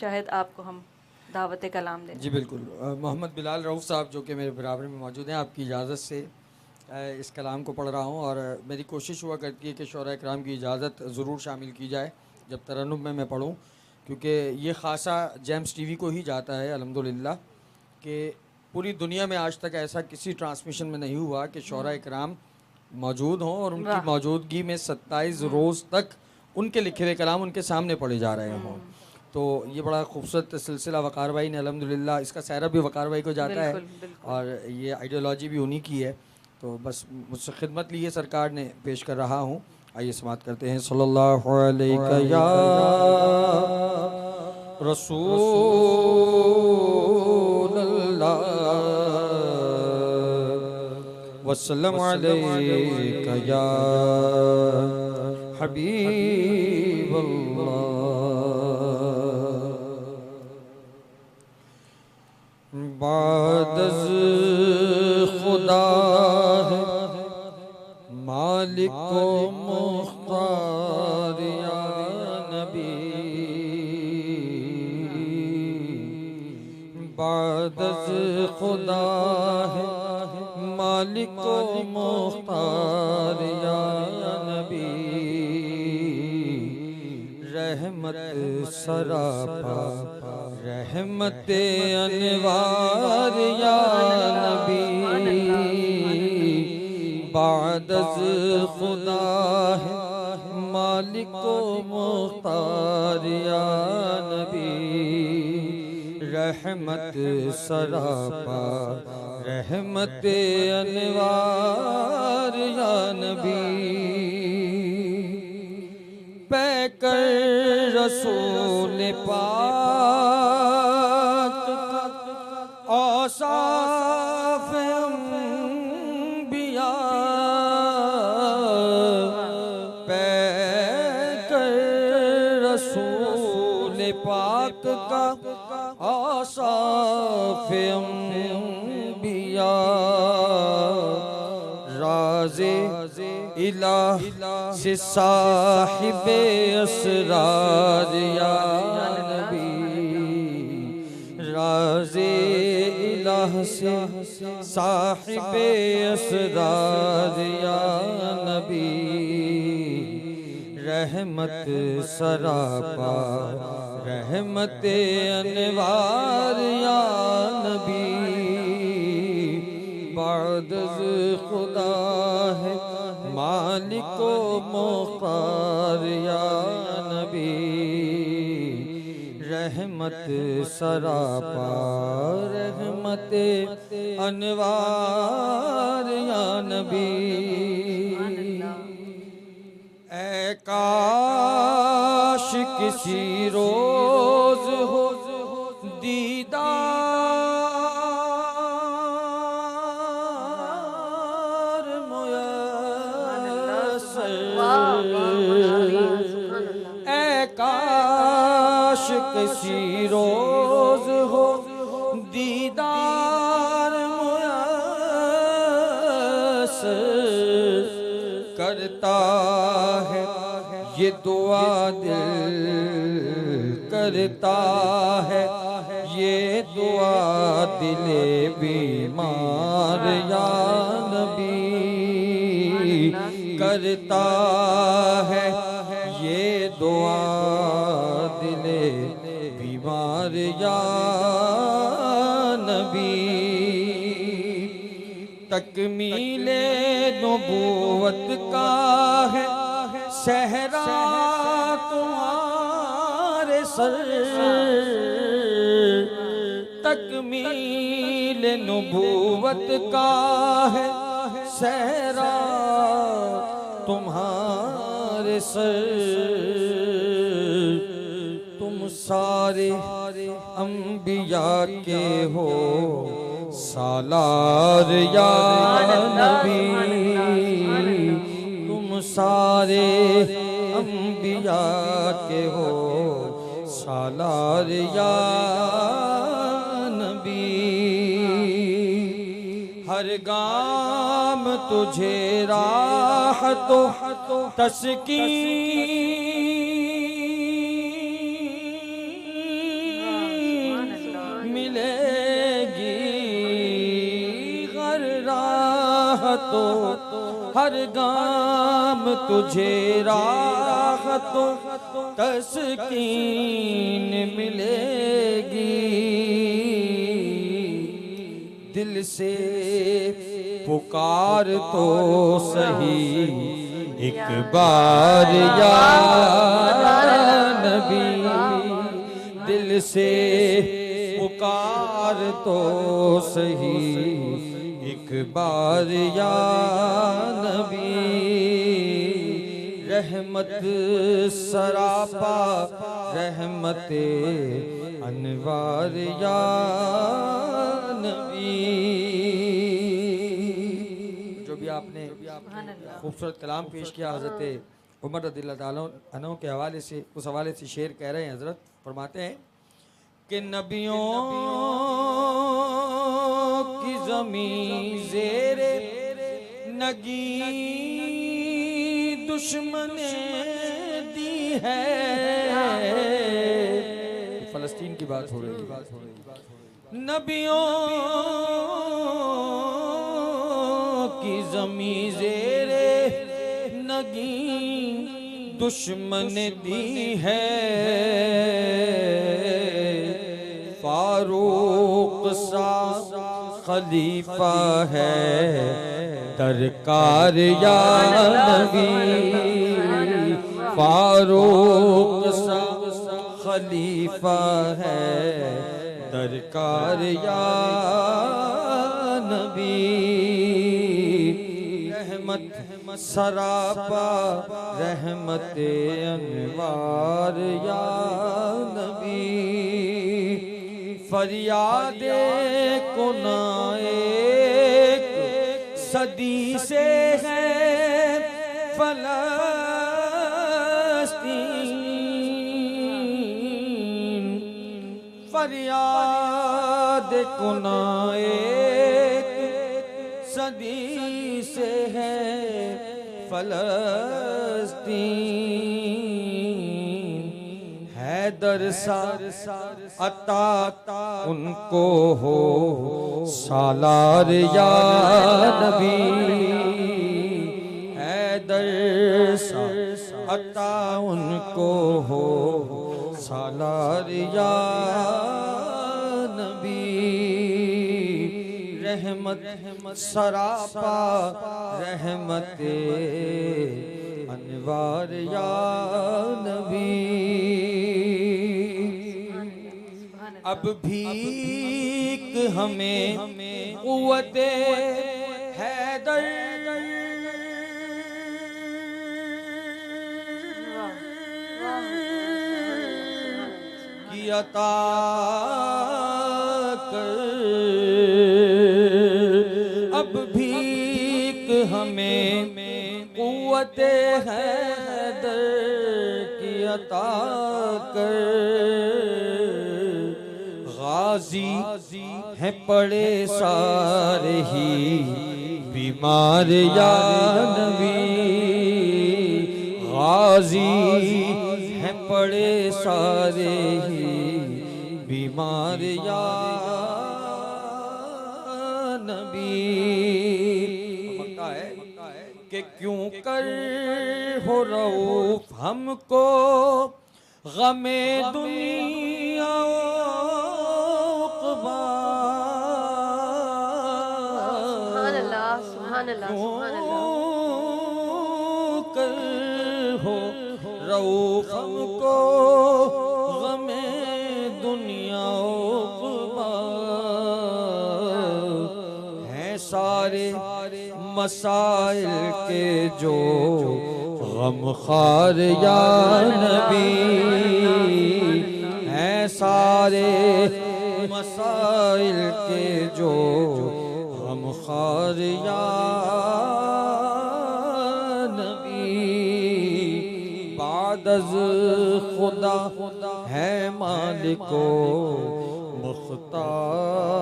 शायद आपको हम दावत कलाम दें। जी बिल्कुल। मोहम्मद बिलाल रऊफ़ साहब जो कि मेरे बराबर में मौजूद हैं, आपकी इजाज़त से इस कलाम को पढ़ रहा हूँ। और मेरी कोशिश हुआ करती है कि शोरा इकराम की इजाज़त ज़रूर शामिल की जाए जब तरन्नुम में मैं पढ़ूँ, क्योंकि ये ख़ासा जेम्स टीवी को ही जाता है अल्हम्दुलिल्लाह कि पूरी दुनिया में आज तक ऐसा किसी ट्रांसमिशन में नहीं हुआ कि शोरा इकराम मौजूद हों और उनकी वाह। मौजूदगी में 27 रोज़ तक उनके लिखे हुए कलाम उनके सामने पढ़े जा रहे हों। तो ये बड़ा खूबसूरत सिलसिला वक़ार भाई ने अल्हम्दुलिल्लाह, इसका सहरा भी वक़ार भाई को जाता है बिल्कुल बिल्कुल। और ये आइडियोलॉजी भी उन्हीं की है। तो बस मुझसे खिदमत ली है सरकार ने, पेश कर रहा हूँ। आइए समात करते हैं। सल्लल्लाहु अलैहि या रसूल अल्लाह वसल्लम अलैका या हबीब अल्लाह। बादज़ खुदा है मालिक व मुख्तार या नबी, बादज़ खुदा है मालिक व मुख्तार या नबी, रहमत सरापा रहमत अनवार या नबी, बादज़ खुदा है मालिक व मुख्तार या नबी, रहमत सरापा रहमत अनवार या नबी, पैकर रसूल पाक औसाफ अंबिया, पैकर रसूल पाक का औसाफ अंबिया, राज़े इलाह से साहिबे असरार या नबी, राज़े इलाह से साहिबे असरार या नबी, रहमत सरापा रहमत अनवार या नबी, बादज़ खुदा है मालिक व मुख्तार या नबी, रहमत सरापा रहमत अनवार या नबी। ऐ काश किसी रोज़ हो दीदार मुयस्सर, ऐ काश किसी रोज़ हो दीदार मुयस्सर, करता है ये दुआ दिल करता है ये दुआ दिले बीमार या नबी, करता है ये दुआ दिले बीमार या नबी, तकमीले नबूवत का है सहरा तुम्हारे सर, तकमील नबूवत का है सहरा तुम्हारे सर, तुम सारे अंबिया के हो सालार या नबी, तुम सारे अंबिया के हो सालार या नबी, हर गाम तुझे राहत तस्कीन राहतो, हर गाम तुझे राहतो तस्कीन मिलेगी। दिल से पुकार तो सही एक बार या नबी, दिल से पुकार तो सही एक बार या नबी। रहमत सरापा रहमते अनवार या नबी। जो भी आपने खूबसूरत कलाम पेश किया हज़रत उमर रज़ियल्लाहु ताला अन्हु के हवाले से, उस हवाले से शेर कह रहे हैं, हज़रत फरमाते हैं कि नबियों की ज़मीं ज़ेरे नगी दुश्मने दी है। फ़लस्तीन की बात हो रही है। नबियों की ज़मीं ज़ेरे नगी दुश्मन दी है। फारूक सा खलीफा है दरकार या नबी। फारूक सा खलीफा है दरकार या नबी। रहमत सरापा रहमते अनवार या नबी। फरियादे कुनाए सदी से है फलस्तीन। फरियाद कुनाए सदी से है फलस्तीन। हैदर सा अता उनको हो सालार या नबी। हैदर सा अता उनको हो सालार या नबी। रहमत सरापा रहमते अनवार या नबी। अब भीख हमें क़ुव्वते हैदर की अता कर। अब भीख हमें क़ुव्वते हैदर की अता कर। गाजी हैं पड़े सारे ही बीमार या नबी। गाजी हैं पड़े सारे ही बीमार या नबी। कि क्यों कर हो रऊफ हमको गमे दुनिया उक़बा। कर हो रऊफ हमको गमे दुनिया उक़बा। हैं सारे मसाइल के जो गमखार या नबी। हैं सारे मसाइल के जो गमखार या नबी। बादज़ खुदा है मालिको मुख्तार